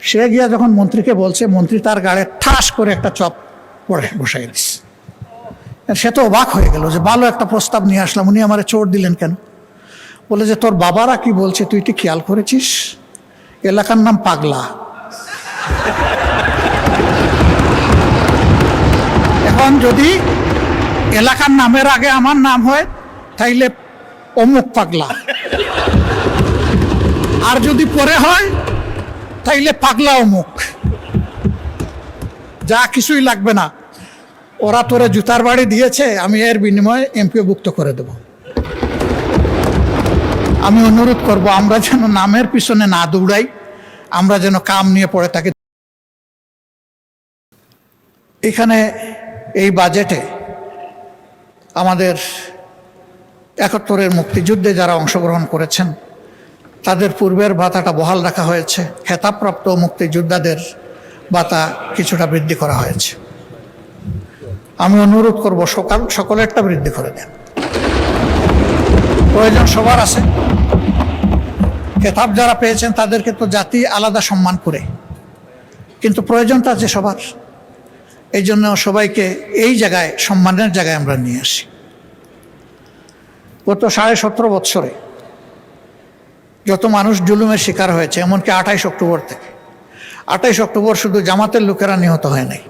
সে গিয়া যখন মন্ত্রীকে বলছে, মন্ত্রী তার গাড়ে ঠাস করে একটা চপ পড়ে বসাই দিচ্ছে। সে তো অবাক হয়ে গেল যে ভালো একটা প্রস্তাব নিয়ে আসলাম, উনি আমারে চোট দিলেন কেন? বলে যে তোর বাবারা কি বলছে তুই কি খেয়াল করেছিস? এলাকার নাম পাগলা। এখন যদি এলাকার নামের আগে আমার নাম হয় তাইলে অমুক পাগলা, আর যদি পরে হয় তাইলে পাগলা অমুক। যা কিছুই লাগবে না, ওরা তোরে জুতার বাড়ি দিয়েছে, আমি এর বিনিময়ে এমপিও ভুক্ত করে দেব। আমি অনুরোধ করব আমরা যেন নামের পিছনে না দৌড়াই, আমরা যেন কাম নিয়ে পড়ে থাকি। এখানে এই বাজেটে আমাদের 71-এর মুক্তিযুদ্ধে যারা অংশগ্রহণ করেছেন তাদের পূর্বের ভাতাটা বহাল রাখা হয়েছে। খেতাবপ্রাপ্ত মুক্তিযোদ্ধাদের ভাতা কিছুটা বৃদ্ধি করা হয়েছে। আমি অনুরোধ করব সকলেরটা বৃদ্ধি করে দেন। প্রয়োজন সবার আছে। খেতাব যারা পেয়েছেন তাদেরকে তো জাতি আলাদা সম্মান করে, কিন্তু প্রয়োজনটা আছে সবার। এই জন্য সবাইকে এই জায়গায় সম্মানের জায়গায় আমরা নিয়ে আসি। গত 17.5 বৎসরে যত মানুষ জুলুমের শিকার হয়েছে, এমনকি 28 অক্টোবর থেকে, 28 অক্টোবর শুধু জামাতের লোকেরা নিহত হয় নাই,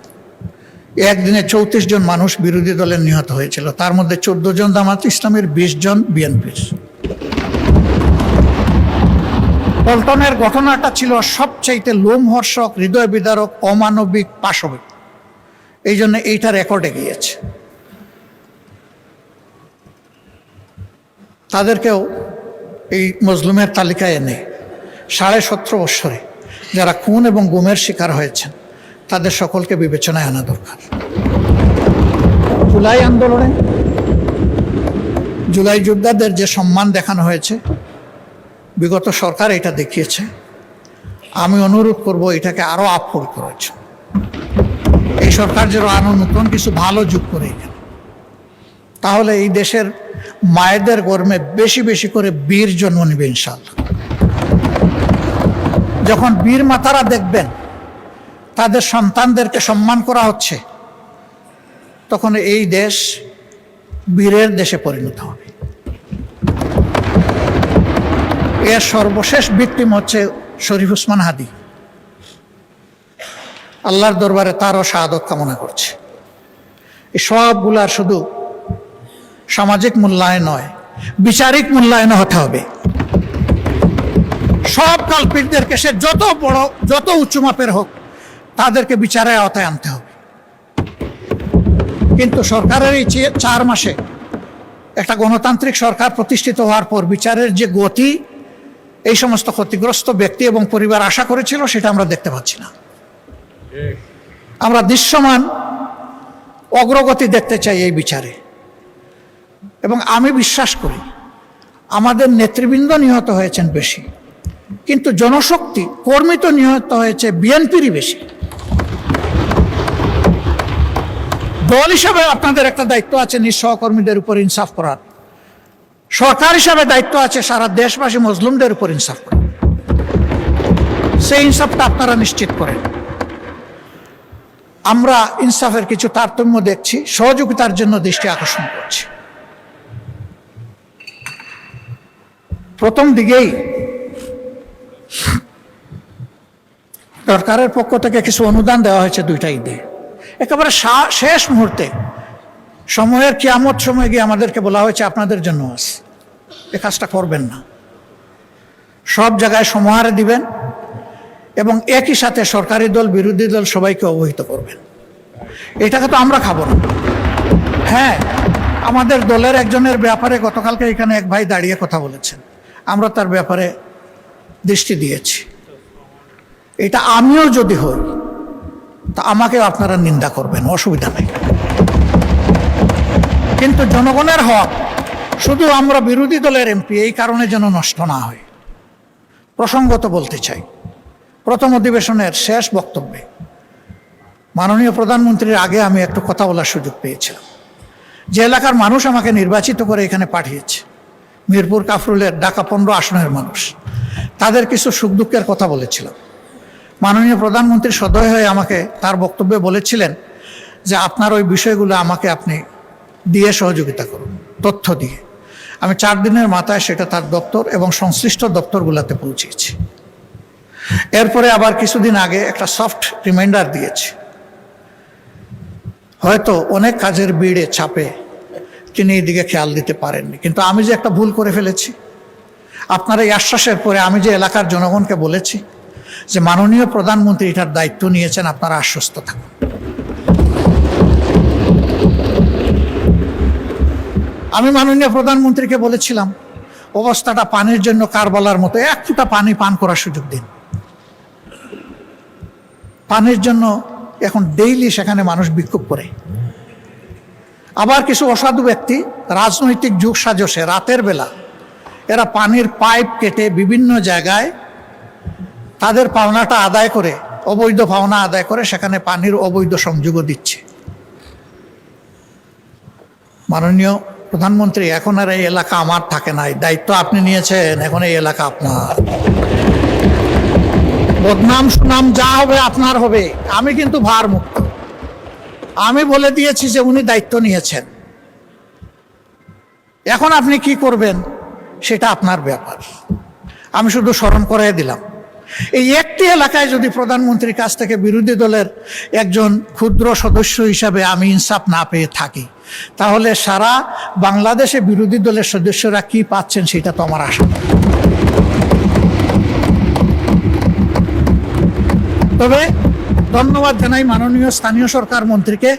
একদিনে 34 জন মানুষ বিরোধী দলের নিহত হয়েছিল। তার মধ্যে 14 জন জামাত ইসলামের, 20 জন বিএনপির। পল্টনের ঘটনাটা ছিল সবচাইতে লোমহর্ষক, হৃদয় বিদারক, অমানবিক, পাশবিক। এই জন্য এইটা রেকর্ডে গিয়েছে। তাদেরকেও এই মজলুমের তালিকায় এনে 17.5 বৎসরে যারা খুন এবং গুমের শিকার হয়েছেন তাদের সকলকে বিবেচনায় আনা দরকার। জুলাই আন্দোলনে জুলাই যোদ্ধাদের যে সম্মান দেখানো হয়েছে, বিগত সরকার এটা দেখিয়েছে। আমি অনুরোধ করব এটাকে আরো আপফোল করেছে। এই সরকার যেন আরো নতুন কিছু ভালো যোগ করে, তাহলে এই দেশের মায়েদের গর্মে বেশি বেশি করে বীর জন্ম নেবে ইনশাআল্লাহ। যখন বীর মাতারা দেখবেন তাদের সন্তানদেরকে সম্মান করা হচ্ছে, তখন এই দেশ বীরের দেশে পরিণত হবে। এর সর্বশেষ ভিকটিম হচ্ছে শরীফ ওসমান হাদি। আল্লাহর দরবারে তারও শাহাদত কামনা করছে। এই সবগুলার শুধু সামাজিক মূল্যায়ন নয়, বিচারিক মূল্যায়ন হতে হবে। সব কালপিটদেরকে, সে যত বড় যত উঁচু মাপের হোক, তাদেরকে বিচারের আওতায় আনতে হবে। কিন্তু সরকারের এই 4 মাসে একটা গণতান্ত্রিক সরকার প্রতিষ্ঠিত হওয়ার পর বিচারের যে গতি এই সমস্ত ক্ষতিগ্রস্ত ব্যক্তি এবং পরিবার আশা করেছিল, সেটা আমরা দেখতে পাচ্ছি না। আমরা দৃশ্যমান অগ্রগতি দেখতে চাই এই বিচারে। এবং আমি বিশ্বাস করি আমাদের নেতৃবৃন্দ নিহত হয়েছেন বেশি, কিন্তু জনশক্তি, কর্মী তো নিহত হয়েছে বিএনপিরই বেশি। দল হিসাবে আপনাদের একটা দায়িত্ব আছে নিজ সহকর্মীদের উপর ইনসাফ করার। সরকার হিসাবে দায়িত্ব আছে সারা দেশবাসী মজলুমদের উপর ইনসাফ করার। সেই ইনসাফটা আপনারা নিশ্চিত করেন। আমরা ইনসাফের কিছু তারতম্য দেখছি, সহযোগিতার জন্য দৃষ্টি আকর্ষণ করছি। প্রথম দিকেই সরকারের পক্ষ থেকে কিছু অনুদান দেওয়া হয়েছে 2টা ঈদে। একেবারে শেষ মুহূর্তে সময়ের কিয়ামত সময় গিয়ে আমাদেরকে বলা হয়েছে আপনাদের জন্য আছে, এ কাজটা করবেন না। সব জায়গায় সমাহারে দিবেন এবং একই সাথে সরকারি দল, বিরোধী দল সবাইকে অবহিত করবেন। এটাকে তো আমরা খাবো না। হ্যাঁ, আমাদের দলের একজনের ব্যাপারে গতকালকে এখানে এক ভাই দাঁড়িয়ে কথা বলেছেন, আমরা তার ব্যাপারে দৃষ্টি দিয়েছি। এটা আমিও যদি হই তা আমাকেও আপনারা নিন্দা করবেন, অসুবিধা নেই। কিন্তু জনগণের হক শুধু আমরা বিরোধী দলের এমপি এই কারণে যেন নষ্ট না হয়। প্রসঙ্গত বলতে চাই, প্রথম অধিবেশনের শেষ বক্তব্যে মাননীয় প্রধানমন্ত্রীর আগে আমি একটু কথা বলার সুযোগ পেয়েছিলাম। যে এলাকার মানুষ আমাকে নির্বাচিত করে এখানে পাঠিয়েছে, মিরপুর কাফরুলের ঢাকা 15 আসনের মানুষ, তাদের কিছু সুখ দুঃখের কথা বলেছিলাম। মাননীয় প্রধানমন্ত্রী সদয় হয়ে আমাকে তার বক্তব্যে বলেছিলেন যে আপনার ওই বিষয়গুলো আমাকে আপনি দিয়ে সহযোগিতা করুন, তথ্য দিয়ে। আমি 4 দিনের মাথায় সেটা তার দপ্তর এবং সংশ্লিষ্ট দপ্তরগুলোতে পৌঁছেছি। এরপরে আবার কিছুদিন আগে একটা সফট রিমাইন্ডার দিয়েছি। হয়তো অনেক কাজের ভিড়ে চাপে তিনি এদিকে খেয়াল দিতে পারেননি, কিন্তু আমি যে একটা ভুল করে ফেলেছি, আপনার এই আশ্বাসের পরে আমি যে এলাকার জনগণকে বলেছি যে মাননীয় প্রধানমন্ত্রী এটার দায়িত্ব নিয়েছেন, আপনারা আশ্বস্ত থাকুন। আমি মাননীয় প্রধানমন্ত্রীকে বলেছিলাম অবস্থাটা পানির জন্য কারবালার মতো, 1 ফোঁটা পানি পান করার সুযোগ দিন। পানির জন্য এখন ডেইলি সেখানে মানুষ বিক্ষোভ করে। আবার কিছু অসাধু ব্যক্তি রাজনৈতিক যুগ সাজসে রাতের বেলা এরা পানির পাইপ কেটে বিভিন্ন জায়গায় তাদের পাওনাটা আদায় করে, অবৈধ পাওনা আদায় করে সেখানে পানির অবৈধ সংযোগও দিচ্ছে। মাননীয় প্রধানমন্ত্রী, এখন আর এই এলাকা আমার থাকে নাই, দায়িত্ব আপনি নিয়েছেন, এখন এই এলাকা আপনার। বদনাম সুনাম যা হবে আপনার হবে, আমি কিন্তু ভার মুক্ত। আমি বলে দিয়েছি যে উনি দায়িত্ব নিয়েছেন, এখন আপনি কি করবেন সেটা আপনার ব্যাপার। আমি শুধু স্মরণ করিয়ে দিলাম, এই একটি এলাকায় যদি প্রধানমন্ত্রীর কাছ থেকে বিরোধী দলের একজন ক্ষুদ্র সদস্য হিসাবে আমি ইনসাফ না পেয়ে থাকি, তাহলে সারা বাংলাদেশে বিরোধী দলের সদস্যরা কি পাচ্ছেন সেটা তো আমার আশা। তবে ধন্যবাদ জানাই মাননীয় স্থানীয় সরকার মন্ত্রীকে,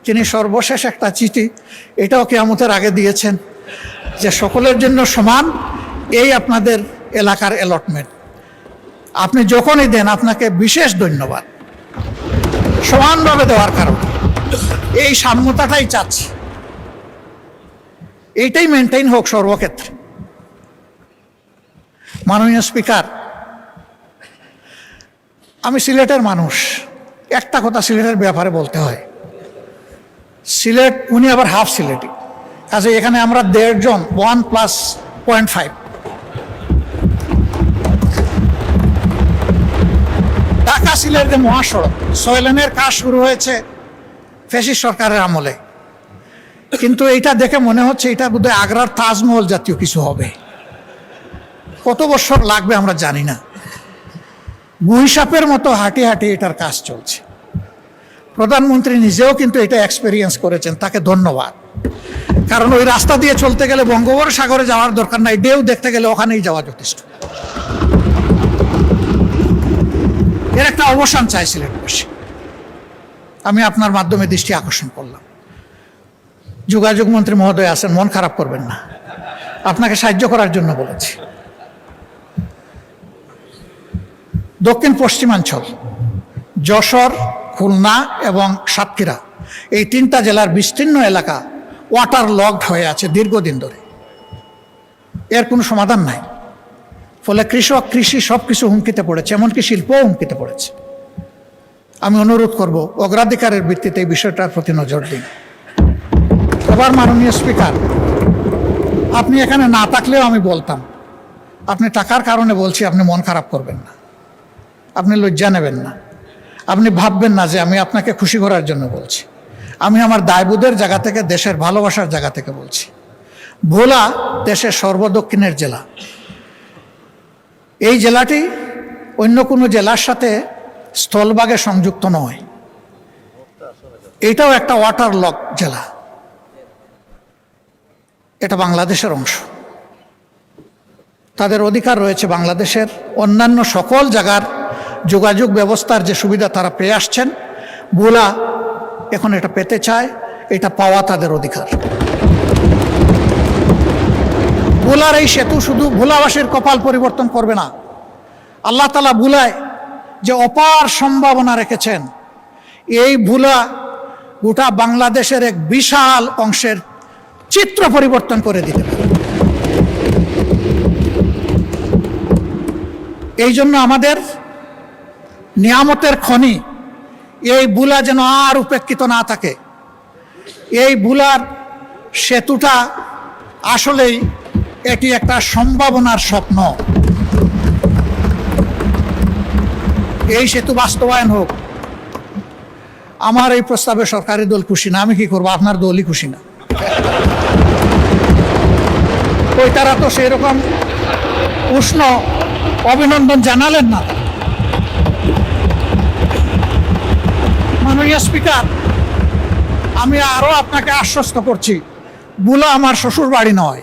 তিনি সর্বশেষ একটা চিঠি এটাও কিয়ামতের আগে দিয়েছেন যে সকলের জন্য সমান এই আপনাদের এলাকার অ্যালটমেন্ট। আপনি যখনই দেন আপনাকে বিশেষ ধন্যবাদ, সমানভাবে দেওয়ার কারণে। এই সাম্যতাটাই চাচ্ছি, এইটাই মেনটেইন হোক সর্বক্ষেত্রে। মাননীয় স্পিকার, আমি সিলেটের মানুষ, একটা কথা সিলেটের ব্যাপারে বলতে হয়। সিলেট, উনি আবার হাফ সিলেটি, কাজে এখানে আমরা 1.5 জন 1+0.5। ঢাকা সিলেটের মহাসড়ক 6 লেনের কাজ শুরু হয়েছে ফ্যাসিস্ট সরকারের আমলে, কিন্তু এইটা দেখে মনে হচ্ছে এটা বোধহয় আগ্রার তাজমহল জাতীয় কিছু হবে। কত বছর লাগবে আমরা জানি না। গুইসাপের মতো হাঁটি হাঁটি এটার কাজ চলছে। প্রধানমন্ত্রী নিজেও কিন্তু এটা এক্সপেরিয়েন্স করেছেন, তাকে ধন্যবাদ। কারণ ওই রাস্তা দিয়ে চলতে গেলে বঙ্গোপসাগরে যাওয়ার দরকার নাই, ঢেউ দেখতে গেলে ওখানেই যাওয়া যথেষ্ট। এর একটা অবসান চাই সিলেটবাসী। আমি আপনার মাধ্যমে দৃষ্টি আকর্ষণ করলাম। যোগাযোগ মন্ত্রী মহোদয় আছেন, মন খারাপ করবেন না, আপনাকে সাহায্য করার জন্য বলেছি। দক্ষিণ পশ্চিমাঞ্চল যশোর, খুলনা এবং সাতক্ষীরা, এই 3টা জেলার বিস্তীর্ণ এলাকা ওয়াটার লকড হয়ে আছে দীর্ঘদিন ধরে, এর কোনো সমাধান নাই। ফলে কৃষক, কৃষি সব কিছু হুমকিতে পড়েছে, এমনকি শিল্পও হুমকিতে পড়েছে। আমি অনুরোধ করব অগ্রাধিকারের ভিত্তিতে এই বিষয়টার প্রতি নজর দিন। এবার মাননীয় স্পিকার, আপনি এখানে না থাকলেও আমি বলতাম, আপনি টাকার কারণে বলছি, আপনি মন খারাপ করবেন না, আপনি লজ্জা নেবেন না, আপনি ভাববেন না যে আমি আপনাকে খুশি করার জন্য বলছি। আমি আমার দায়বোধের জায়গা থেকে, দেশের ভালোবাসার জায়গা থেকে বলছি। ভোলা দেশের সর্বদক্ষিণের জেলা। এই জেলাটি অন্য কোনো জেলার সাথে স্থলভাগে সংযুক্ত নয়, এটাও একটা ওয়াটার লক জেলা, এটা বাংলাদেশের অংশ। তাদের অধিকার রয়েছে বাংলাদেশের অন্যান্য সকল জায়গার যোগাযোগ ব্যবস্থার যে সুবিধা তারা পেয়ে আসছেন, ভোলা এখন এটা পেতে চায়, এটা পাওয়া তাদের অধিকার। ভোলার এই সেতু শুধু ভোলাবাসীর কপাল পরিবর্তন করবে না, আল্লাহ তাআলা ভোলায় যে অপার সম্ভাবনা রেখেছেন, এই ভোলা গোটা বাংলাদেশের এক বিশাল অংশের চিত্র পরিবর্তন করে দিতে পারে। এই জন্য আমাদের নিয়ামতের খনি এই ভোলা যেন আর উপেক্ষিত না থাকে। এই ভোলার সেতুটা আসলেই এটি একটা সম্ভাবনার স্বপ্ন। এই সেতু বাস্তবায়ন হোক। আমার এই প্রস্তাবে সরকারি দল খুশি না, আমি কি করবো? আপনার দলই খুশি না। ওই তারা তো সেরকম উষ্ণ অভিনন্দন জানালেন না। মাননীয় স্পিকার, আমি আরো আপনাকে আশ্বস্ত করছি, বুলা আমার শ্বশুর বাড়ি নয়।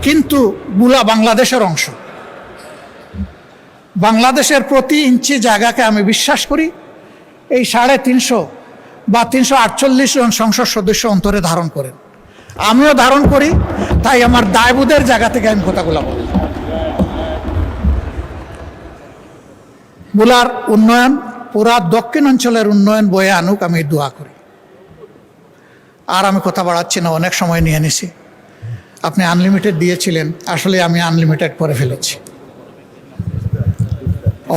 কিন্তু বুলা বাংলাদেশের অংশ। বাংলাদেশের প্রতি ইঞ্চি জায়গাকে আমি বিশ্বাস করি এই 350 বা 348 জন সংসদ সদস্য অন্তরে ধারণ করেন, আমিও ধারণ করি। তাই আমার দায়বোধের জায়গা থেকে আমি কথাগুলো বলি। বুলার উন্নয়ন পুরা দক্ষিণ অঞ্চলের উন্নয়ন বয়ে আনুক, আমি দোয়া করি। আর আমি কথা বাড়াচ্ছি না, অনেক সময় নিয়ে নিছি। আপনি আনলিমিটেড দিয়েছিলেন, আসলে আমি আনলিমিটেড করে ফেলেছি।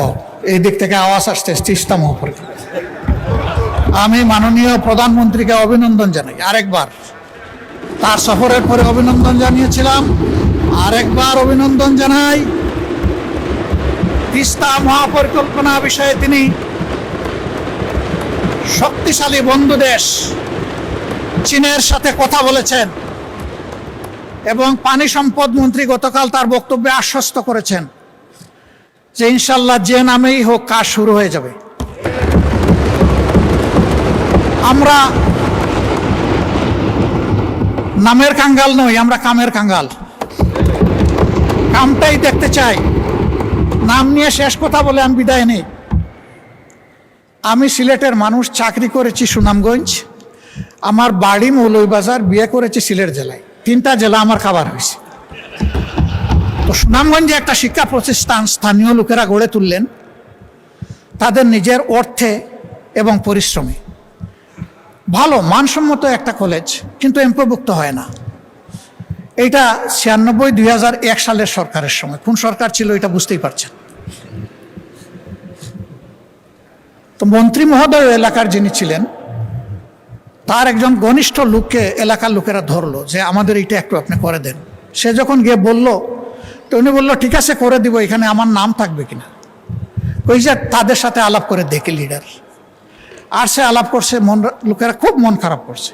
ও, এই দিক থেকে আওয়াজ আসছে তিস্তা মহাপরিকল্পনা। আমি মাননীয় প্রধানমন্ত্রীকে অভিনন্দন জানাই আরেকবার। তার সফরের পরে অভিনন্দন জানিয়েছিলাম, আরেকবার অভিনন্দন জানাই। তিস্তা মহাপরিকল্পনা বিষয়ে তিনি শক্তিশালী বন্ধু দেশ চীনের সাথে কথা বলেছেন এবং পানি সম্পদ মন্ত্রী গতকাল তার বক্তব্যে আশ্বস্ত করেছেন যে ইনশাল্লাহ যে নামেই হোক কাজ শুরু হয়ে যাবে। আমরা নামের কাঙ্গাল নই, আমরা কামের কাঙ্গাল। কামটাই দেখতে চাই। নাম নিয়ে শেষ কথা বলে আমি বিদায় নেই। আমি সিলেটের মানুষ, চাকরি করেছি সুনামগঞ্জ, আমার বাড়ি মৌলভীবাজার, বিয়ে করেছি সিলেট জেলায়। 3টা জেলা আমার খাবার হয়েছে। তো সুনামগঞ্জে একটা শিক্ষা প্রতিষ্ঠান স্থানীয় লোকেরা গড়ে তুললেন তাদের নিজের অর্থে এবং পরিশ্রমে। ভালো মানসম্মত একটা কলেজ, কিন্তু এমপিওভুক্ত হয় না। এইটা 96-2001 সালের সরকারের সময়। কোন সরকার ছিল এটা বুঝতেই পারছেন। তো মন্ত্রী মহোদয় এলাকার যিনি ছিলেন, তার একজন ঘনিষ্ঠ লোককে এলাকার লোকেরা ধরলো যে আমাদের এইটা একটু আপনি করে দেন। সে যখন গিয়ে বলল, তো উনি বললো ঠিক আছে করে দিব, এখানে আমার নাম থাকবে কিনা। ওই যে তাদের সাথে আলাপ করে দেখে লিডার, আর সে আলাপ করছে, লোকেরা খুব মন খারাপ করছে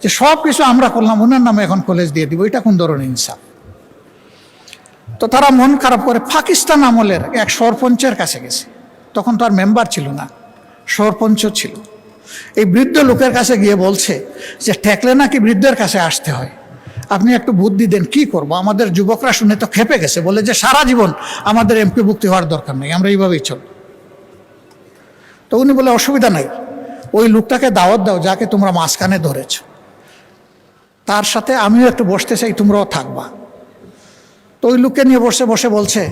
যে সব কিছু আমরা করলাম, ওনার নামে এখন কলেজ দিয়ে দিব, এটা কোন ধরনের ইনসাফ। তো তারা মন খারাপ করে পাকিস্তান আমলের এক সরপঞ্চের কাছে গেছে। তখন তো আর মেম্বার ছিল না, সরপঞ্চ ছিল। এই বৃদ্ধ লোকের কাছে গিয়ে বলছে যে ঠেকলে নাকি বৃদ্ধের কাছে আসতে হয়, আপনি একটু বুদ্ধি দেন, কি করব। আমাদের যুবকরা শুনে তো খেপে গেছে, বলে যে সারা জীবন আমাদের এমপিভুক্তি হওয়ার দরকার নেই, আমরা এইভাবেই চল। তো উনি বলে অসুবিধা নাই, ওই লোকটাকে দাওয়াত দাও যাকে তোমরা মাঝখানে ধরেছ, তার সাথে আমিও একটু বসতে চাই, তোমরাও থাকবা। তো ওই লোককে নিয়ে বসে বলছে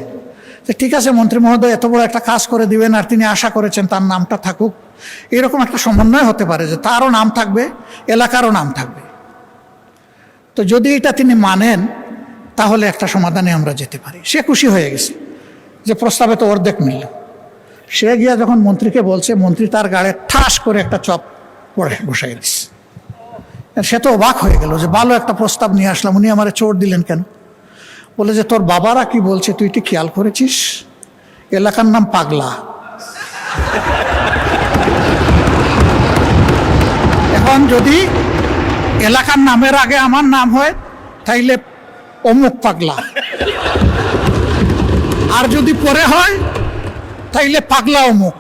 যে ঠিক আছে মন্ত্রী মহোদয়, এত বড় একটা কাজ করে দিবেন, আর তিনি আশা করেছেন তার নামটা থাকুক। এরকম একটা সমন্বয় হতে পারে যে তারও নাম থাকবে, এলাকারও নাম থাকবে। তো যদি এটা তিনি মানেন তাহলে একটা সমাধানে আমরা যেতে পারি। সে খুশি হয়ে গেছে যে প্রস্তাবে তো অর্ধেক মিলল। সে গিয়া যখন মন্ত্রীকে বলছে, মন্ত্রী তার গাড়ে ঠাস করে একটা চপ পড়ে বসাই দিচ্ছে। সে তো অবাক হয়ে গেল যে ভালো একটা প্রস্তাব নিয়ে আসলাম, উনি আমারে চোট দিলেন কেন। বলে যে তোর বাবারা কি বলছে তুই কি খেয়াল করেছিস? এলাকার নাম পাগলা। এখন যদি এলাকার নামের আগে আমার নাম হয় তাইলে অমুক পাগলা, আর যদি পরে হয় তাইলে পাগলা অমুক।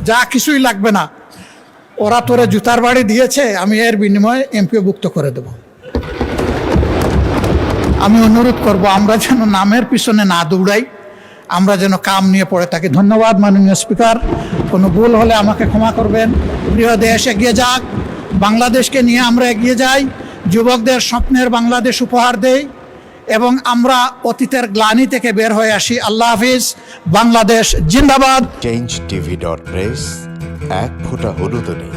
যা কিছুই লাগবে না, ওরা তোরে জুতার বাড়ি দিয়েছে, আমি এর বিনিময়ে এমপিওভুক্ত করে দেব। আমি অনুরোধ করব আমরা যেন নামের পিছনে না দৌড়াই, আমরা যেন কাম নিয়ে পড়ে থাকি। ধন্যবাদ মাননীয় স্পিকার, কোনো ভুল হলে আমাকে ক্ষমা করবেন। প্রিয় দেশ এগিয়ে যাক, বাংলাদেশকে নিয়ে আমরা এগিয়ে যাই, যুবকদের স্বপ্নের বাংলাদেশ উপহার দেই এবং আমরা অতীতের গ্লানি থেকে বের হয়ে আসি। আল্লাহ হাফিজ, বাংলাদেশ জিন্দাবাদ। changeTV.press, এক ফোঁটা হলুদ নেই।